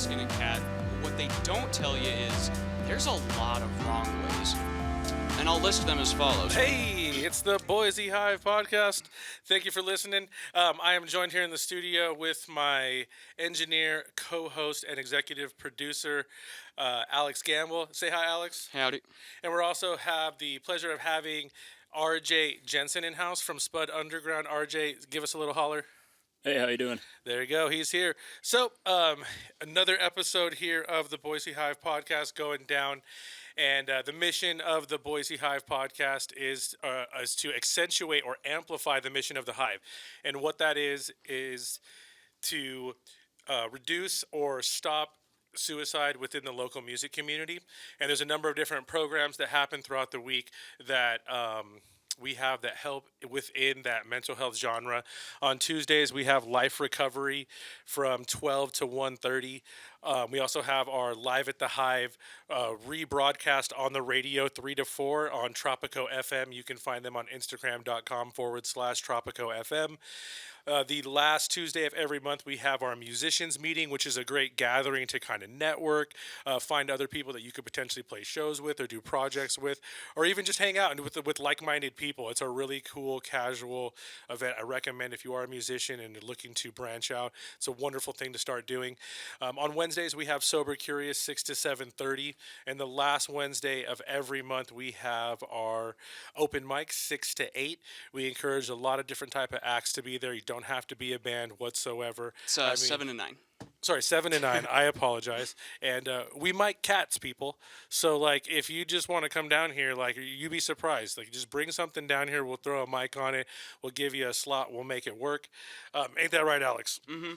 skin a cat. What they don't tell you is there's a lot of wrong ways. And I'll list them as follows. Hey, it's the Boise Hive podcast. Thank you for listening. I am joined here in the studio with my engineer, co-host, and executive producer, Alex Gamble. Say hi, Alex. Howdy. And we also have the pleasure of having RJ Jenson in-house from SpudUnderground. RJ, give us a little holler. Hey, how you doing? There you go. He's here. So, another episode here of the Boise Hive podcast going down. And the mission of the Boise Hive podcast is to accentuate or amplify the mission of the Hive. And what that is to reduce or stop suicide within the local music community. And there's a number of different programs that happen throughout the week that we have that help within that mental health genre. On Tuesdays, we have Life Recovery from 12 to 1:30. We also have our Live at the Hive rebroadcast on the radio 3 to 4 on Tropico FM. You can find them on Instagram.com/Tropico FM. The last Tuesday of every month, we have our musicians meeting, which is a great gathering to kind of network, find other people that you could potentially play shows with or do projects with, or even just hang out with like-minded people. It's a really cool, casual event. I recommend if you are a musician and you're looking to branch out, it's a wonderful thing to start doing. On Wednesdays, we have Sober Curious 6 to 7:30, and the last Wednesday of every month, we have our open mic 6 to 8. We encourage a lot of different type of acts to be there. You don't have to be a band whatsoever. It's 7 and 9. Sorry, 7 and 9. I apologize. And we mic cats, people. So, like, if you just want to come down here, like, you'd be surprised. Like, just bring something down here. We'll throw a mic on it. We'll give you a slot. We'll make it work. Ain't that right, Alex? Mm-hmm.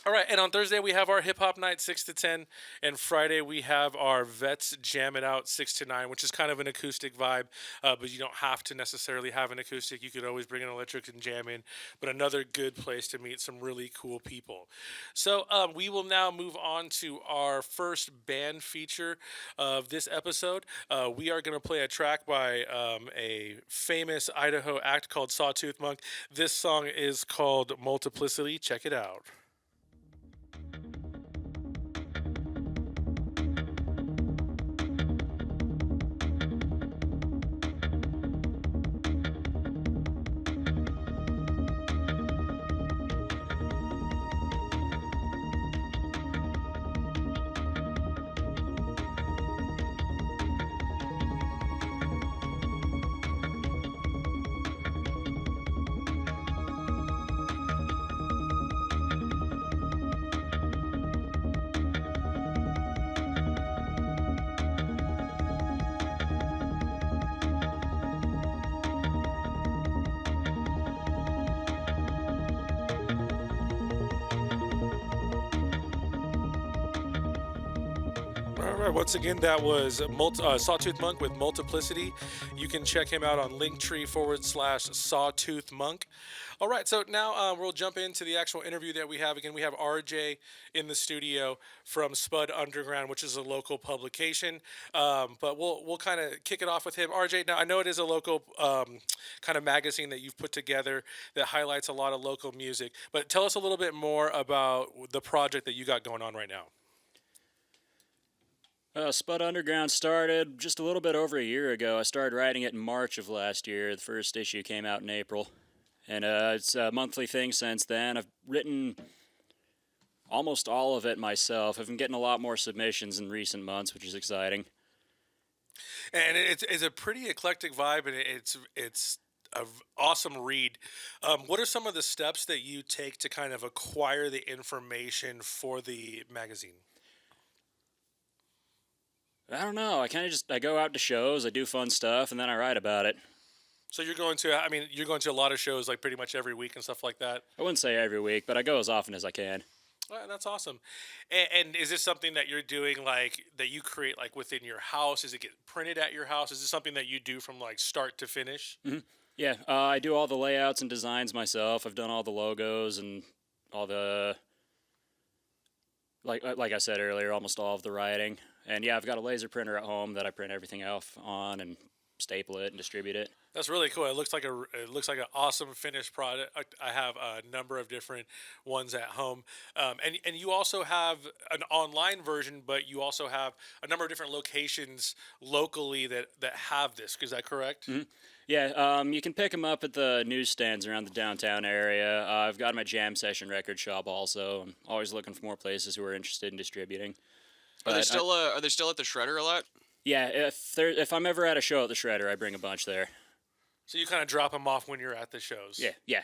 All right, and on Thursday we have our hip hop night 6 to 10, and Friday we have our Vets Jam It Out 6 to 9, which is kind of an acoustic vibe, but you don't have to necessarily have an acoustic. You could always bring an electric and jam in, but another good place to meet some really cool people. So we will now move on to our first band feature of this episode. We are going to play a track by a famous Idaho act called Sawtooth Monk. This song is called Multiplicity. Check it out. Once again, that was Sawtooth Monk with Multiplicity. You can check him out on Linktree/Sawtooth Monk. All right, so now we'll jump into the actual interview that we have. Again, we have RJ in the studio from SpudUnderground, which is a local publication. But we'll kind of kick it off with him. RJ, now I know it is a local kind of magazine that you've put together that highlights a lot of local music. But tell us a little bit more about the project that you got going on right now. SpudUnderground started just a little bit over a year ago. I started writing it in March of last year. The first issue came out in April. And it's a monthly thing since then. I've written almost all of it myself. I've been getting a lot more submissions in recent months, which is exciting. And it's a pretty eclectic vibe, and it's an awesome read. What are some of the steps that you take to kind of acquire the information for the magazine? I don't know. I go out to shows, I do fun stuff, and then I write about it. So you're going to a lot of shows like pretty much every week and stuff like that? I wouldn't say every week, but I go as often as I can. All right, that's awesome. And is this something that you're doing, like, that you create, like, within your house? Does it get printed at your house? Is this something that you do from, like, start to finish? Mm-hmm. Yeah, I do all the layouts and designs myself. I've done all the logos and all the, like I said earlier, almost all of the writing. And yeah, I've got a laser printer at home that I print everything off on and staple it and distribute it. That's really cool. It looks like an awesome finished product. I have a number of different ones at home, and you also have an online version, but you also have a number of different locations locally that have this. Is that correct? Mm-hmm. Yeah, you can pick them up at the newsstands around the downtown area. I've got them at Jam Session Record Shop also. I'm always looking for more places who are interested in distributing. Are they still at the Shredder a lot? Yeah, if I'm ever at a show at the Shredder, I bring a bunch there. So you kind of drop them off when you're at the shows. Yeah.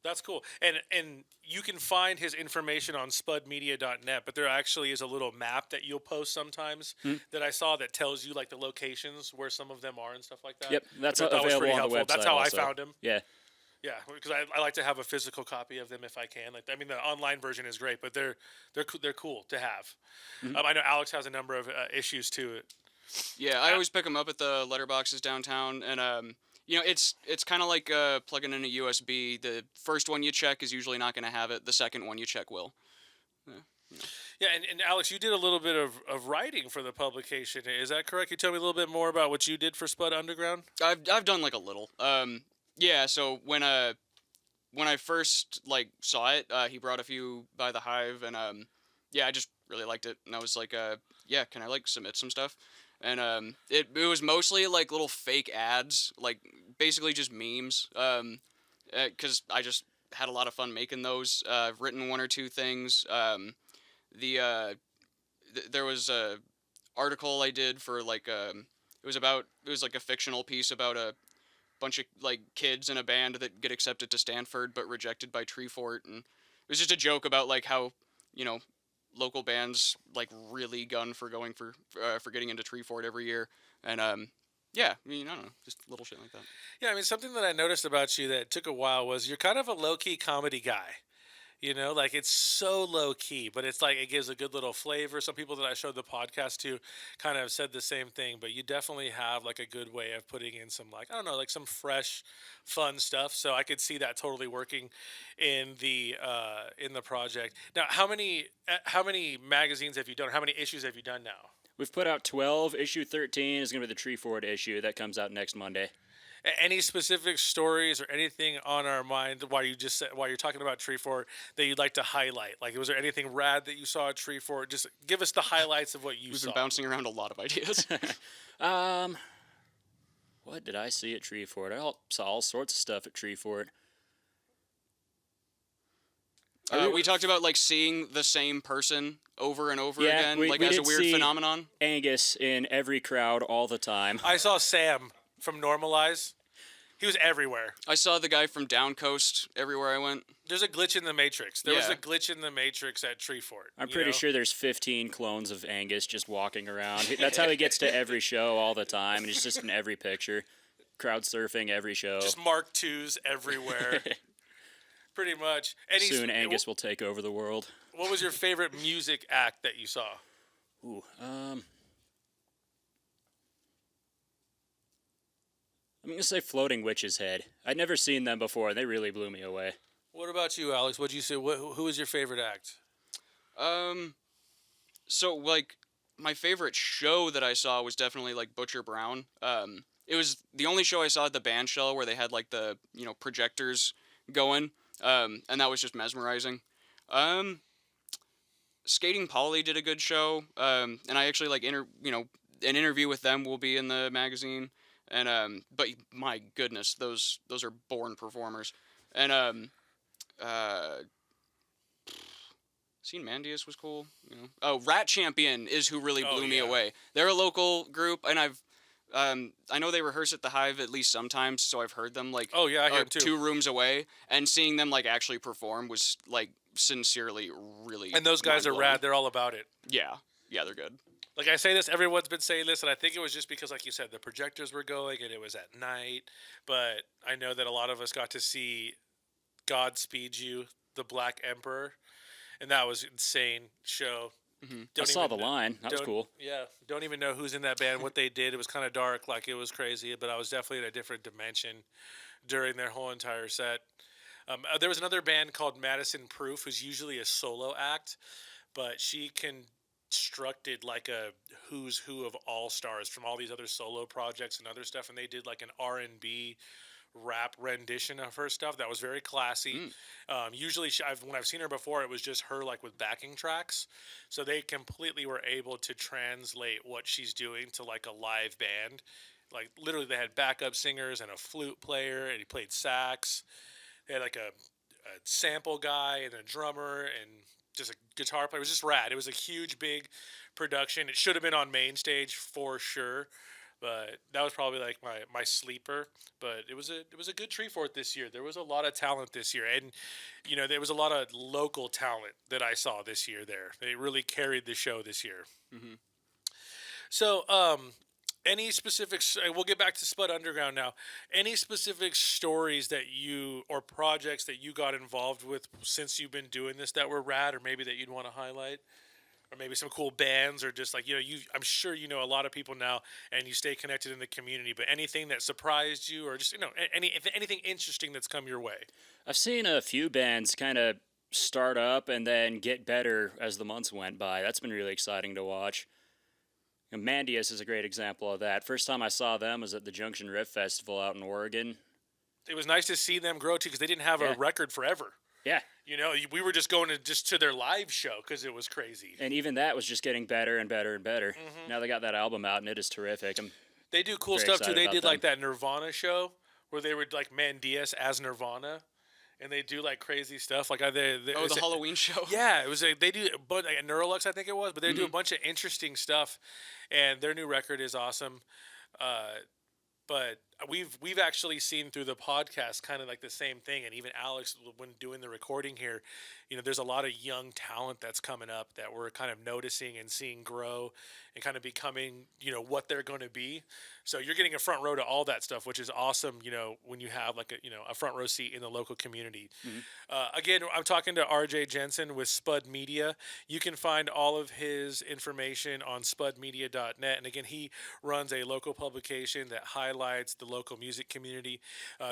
That's cool. And you can find his information on spudmedia.net, but there actually is a little map that you'll post sometimes that I saw that tells you like the locations where some of them are and stuff like that. Yep, that's Which I thought was pretty available on the helpful. website. That's how also. I found him. Yeah. Yeah, because I like to have a physical copy of them if I can. Like, I mean, the online version is great, but they're cool to have. I know Alex has a number of issues too. Yeah, I always pick them up at the letterboxes downtown, and it's kind of like plugging in a USB. The first one you check is usually not going to have it. The second one you check will. Yeah, and Alex, you did a little bit of writing for the publication. Is that correct? Can you tell me a little bit more about what you did for SpudUnderground? I've done like a little. Yeah. So when I first like saw it, he brought a few by the Hive, and yeah, I just really liked it, and I was like, yeah, can I like submit some stuff? And it was mostly like little fake ads, like basically just memes. Because I just had a lot of fun making those. I've written one or two things. There was a article I did for like it was like a fictional piece about a bunch of like kids in a band that get accepted to Stanford but rejected by Treefort, and it was just a joke about like how local bands like really gun for going for getting into Treefort every year, and yeah, I mean, I don't know, just little shit like that. Yeah, I mean, something that I noticed about you that took a while was you're kind of a low-key comedy guy. Like it's so low-key, but it's like it gives a good little flavor. Some people that I showed the podcast to kind of said the same thing, but you definitely have like a good way of putting in some like, I don't know, like some fresh, fun stuff. So I could see that totally working in the project. Now, how many magazines have you done? How many issues have you done now? We've put out 12. Issue 13 is going to be the Treefort issue that comes out next Monday. Any specific stories or anything on our mind while you're talking about Treefort that you'd like to highlight? Like, was there anything rad that you saw at Treefort? Just give us the highlights of what you saw. We've been bouncing around a lot of ideas. What did I see at Treefort? I saw all sorts of stuff at Treefort. We talked about like seeing the same person over and over Yeah, again, we like as a did weird see phenomenon. Angus in every crowd all the time. I saw Sam from Normalize. He was everywhere. I saw the guy from Down Coast everywhere I went. There's a glitch in the Matrix. There was Yeah. a glitch in the Matrix at Treefort. I'm pretty sure there's 15 clones of Angus just walking around. That's how he gets to every show all the time, and he's just in every picture. Crowd surfing every show. Just Mark IIs everywhere. Pretty much. And Soon Angus will take over the world. What was your favorite music act that you saw? Ooh, I'm going to say Floating Witch's Head. I'd never seen them before, and they really blew me away. What about you, Alex? What'd you say? Who was your favorite act? So like my favorite show that I saw was definitely like Butcher Brown. It was the only show I saw at the band shell where they had like the projectors going, and that was just mesmerizing. Skating Polly did a good show, and I actually like an interview with them will be in the magazine. And but my goodness, those are born performers. And Seeing Mandius was cool. Oh, Rat Champion is who really blew me away. They're a local group, and I know they rehearse at the Hive at least sometimes, so I've heard them like I hear them too. 2 rooms away, and seeing them like actually perform was like sincerely really. And those guys are rad. They're all about it. Yeah, they're good. Like I say this, everyone's been saying this, and I think it was just because, like you said, the projectors were going and it was at night. But I know that a lot of us got to see Godspeed You, the Black Emperor, and that was an insane show. Mm-hmm. I saw the line. That was cool. Yeah, don't even know who's in that band, what they did. It was kind of dark, like it was crazy, but I was definitely in a different dimension during their whole entire set. There was another band called Madison Proof, who's usually a solo act, but she can constructed like a who's who of all stars from all these other solo projects and other stuff, and they did like an R&B rap rendition of her stuff that was very classy. Usually, when I've seen her before, it was just her like with backing tracks, so they completely were able to translate what she's doing to like a live band. Like literally, they had backup singers and a flute player, and he played sax. They had like a sample guy and a drummer and just a guitar player. It was just rad. It was a huge, big production. It should have been on main stage for sure, but that was probably like my sleeper. But it was a good treat for it this year. There was a lot of talent this year, and there was a lot of local talent that I saw this year. There, they really carried the show this year. Mm-hmm. So, any specifics? We'll get back to Spud Underground now. Any specific stories that you or projects that you got involved with since you've been doing this that were rad, or maybe that you'd want to highlight, or maybe some cool bands, or just like I'm sure you know a lot of people now, and you stay connected in the community. But anything that surprised you, or just anything interesting that's come your way? I've seen a few bands kind of start up and then get better as the months went by. That's been really exciting to watch. Mandius is a great example of that. First time I saw them was at the Junction Riff Festival out in Oregon. It was nice to see them grow too, because they didn't have a record forever. Yeah. We were just going to their live show because it was crazy. And even that was just getting better and better and better. Mm-hmm. Now they got that album out, and it is terrific. They do cool stuff too. They did like that Nirvana show where they were like Mandius as Nirvana. And they do like crazy stuff, like the Halloween show. Yeah, it was they do, but like Neurolux, I think it was. But they do a bunch of interesting stuff, and their new record is awesome. But we've actually seen through the podcast kind of like the same thing, and even Alex, when doing the recording here, there's a lot of young talent that's coming up that we're kind of noticing and seeing grow and kind of becoming what they're going to be. So you're getting a front row to all that stuff, which is awesome. When you have like a front row seat in the local community. Again, I'm talking to RJ Jenson with Spud Media. You can find all of his information on spudmedia.net. And again, he runs a local publication that highlights the local music community.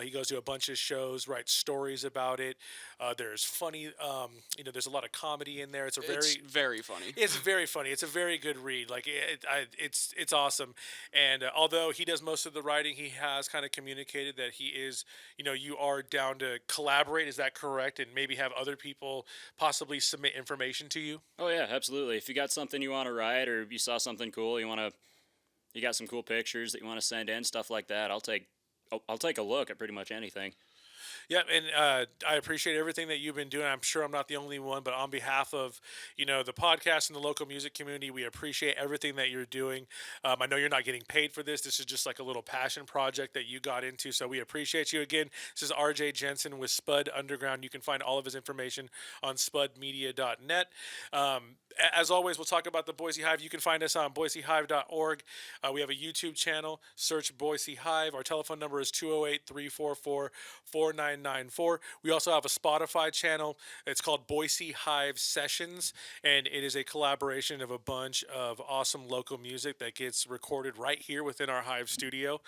He goes to a bunch of shows, writes stories about it. There's funny, there's a lot of comedy in there. It's very funny. It's very funny. It's a very good read. Like it's awesome. And although he does most of the writing, he has kind of communicated that he is, you are down to collaborate. Is that correct? And maybe have other people possibly submit information to you? Oh yeah, absolutely. If you got something you want to write, or you saw something cool, you got some cool pictures that you want to send in, stuff like that, I'll take a look at pretty much anything. Yeah, and I appreciate everything that you've been doing. I'm sure I'm not the only one, but on behalf of, the podcast and the local music community, we appreciate everything that you're doing. I know you're not getting paid for this. This is just like a little passion project that you got into, so we appreciate you again. This is RJ Jenson with Spud Underground. You can find all of his information on spudmedia.net. As always, we'll talk about the Boise Hive. You can find us on boisehive.org. We have a YouTube channel. Search Boise Hive. Our telephone number is 208-344-4994. We also have a Spotify channel. It's called Boise Hive Sessions, and it is a collaboration of a bunch of awesome local music that gets recorded right here within our Hive studio.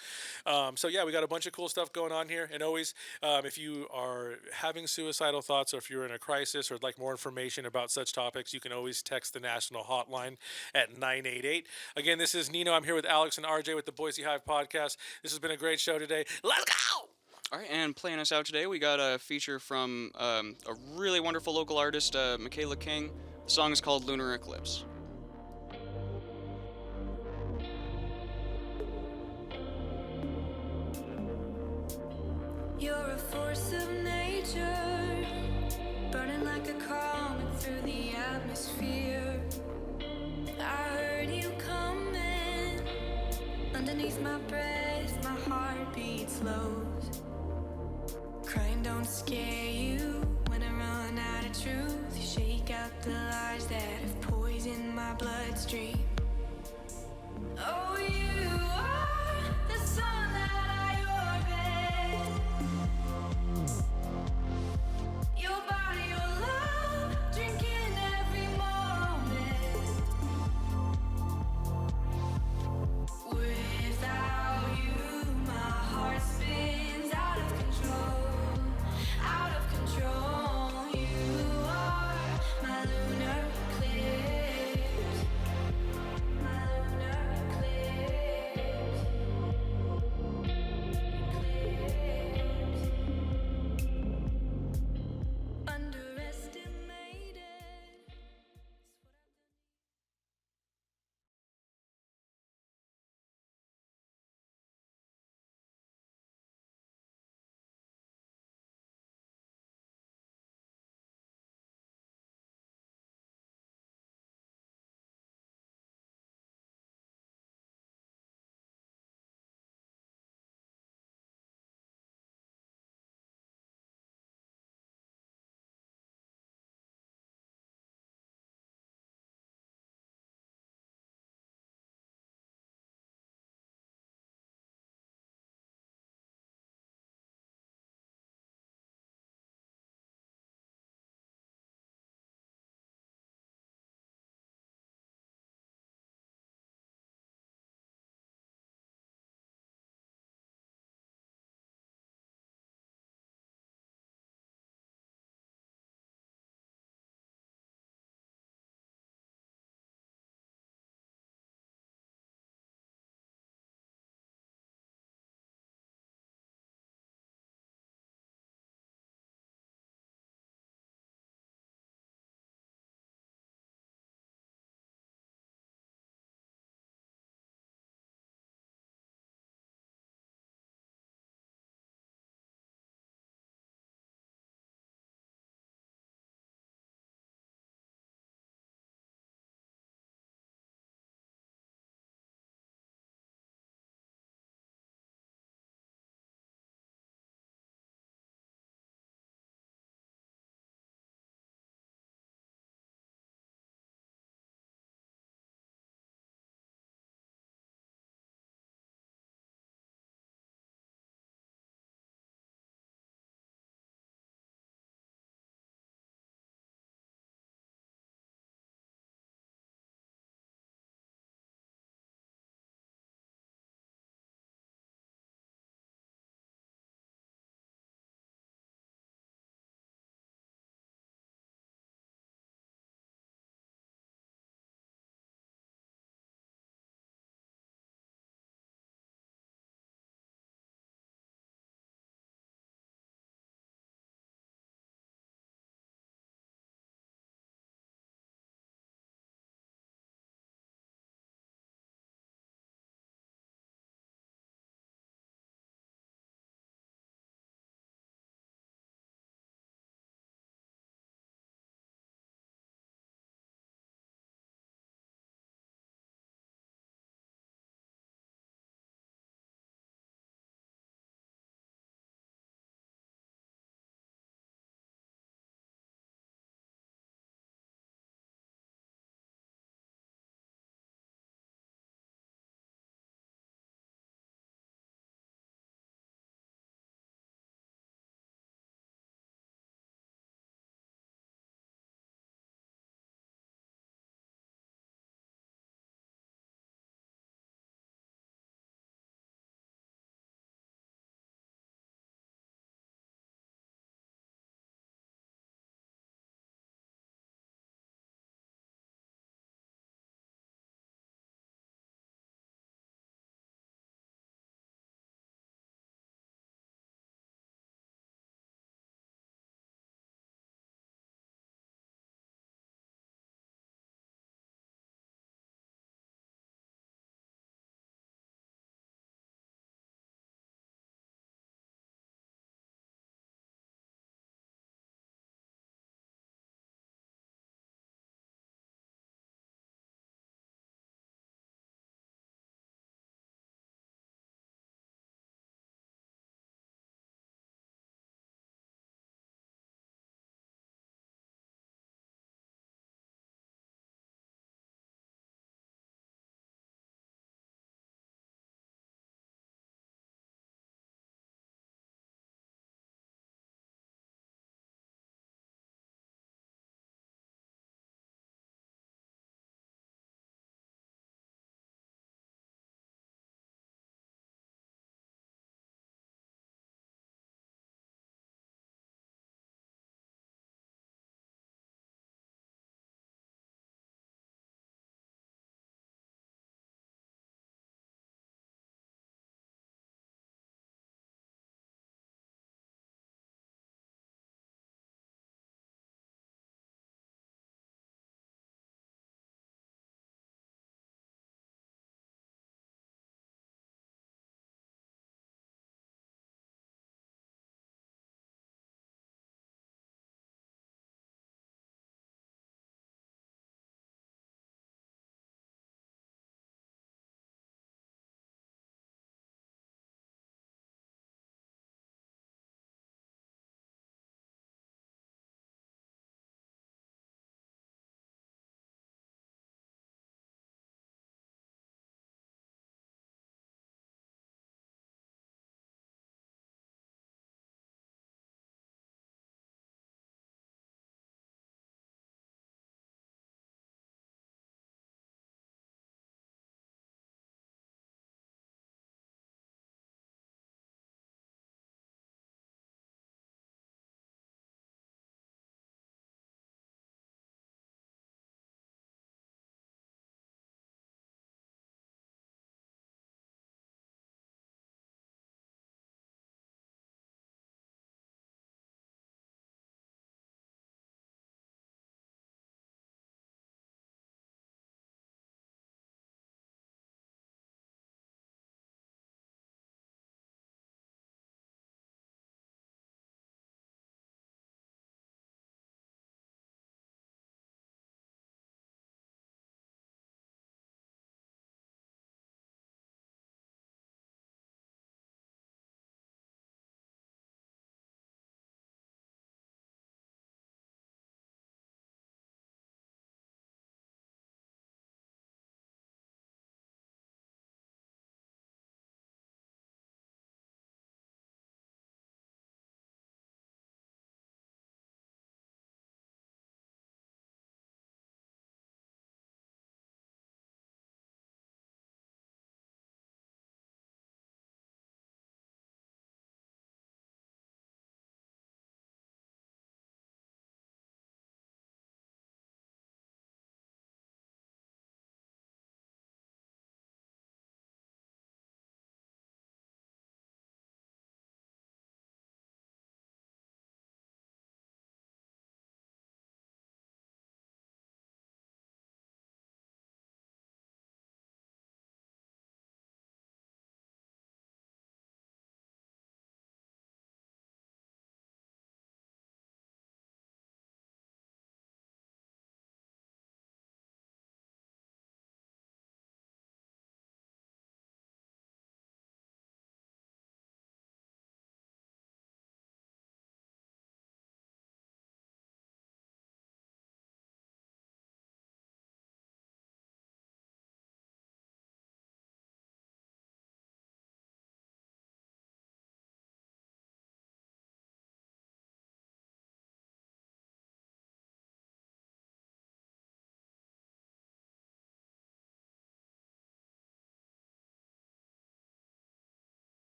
So yeah, we got a bunch of cool stuff going on here. And always, if you are having suicidal thoughts, or if you're in a crisis, or would like more information about such topics, you can always text the national hotline at 988. Again, this is Nino. I'm here with Alex and RJ with the Boise Hive podcast. This has been a great show today. Let's go! All right, and playing us out today, we got a feature from a really wonderful local artist, Michaela King. The song is called Lunar Eclipse. You're a force of nature, burning like a comet through the atmosphere. I heard you coming, underneath my breath, my heartbeat slows. Crying don't scare you when I run out of truth. Shake out the lies that have poisoned my bloodstream. Oh, you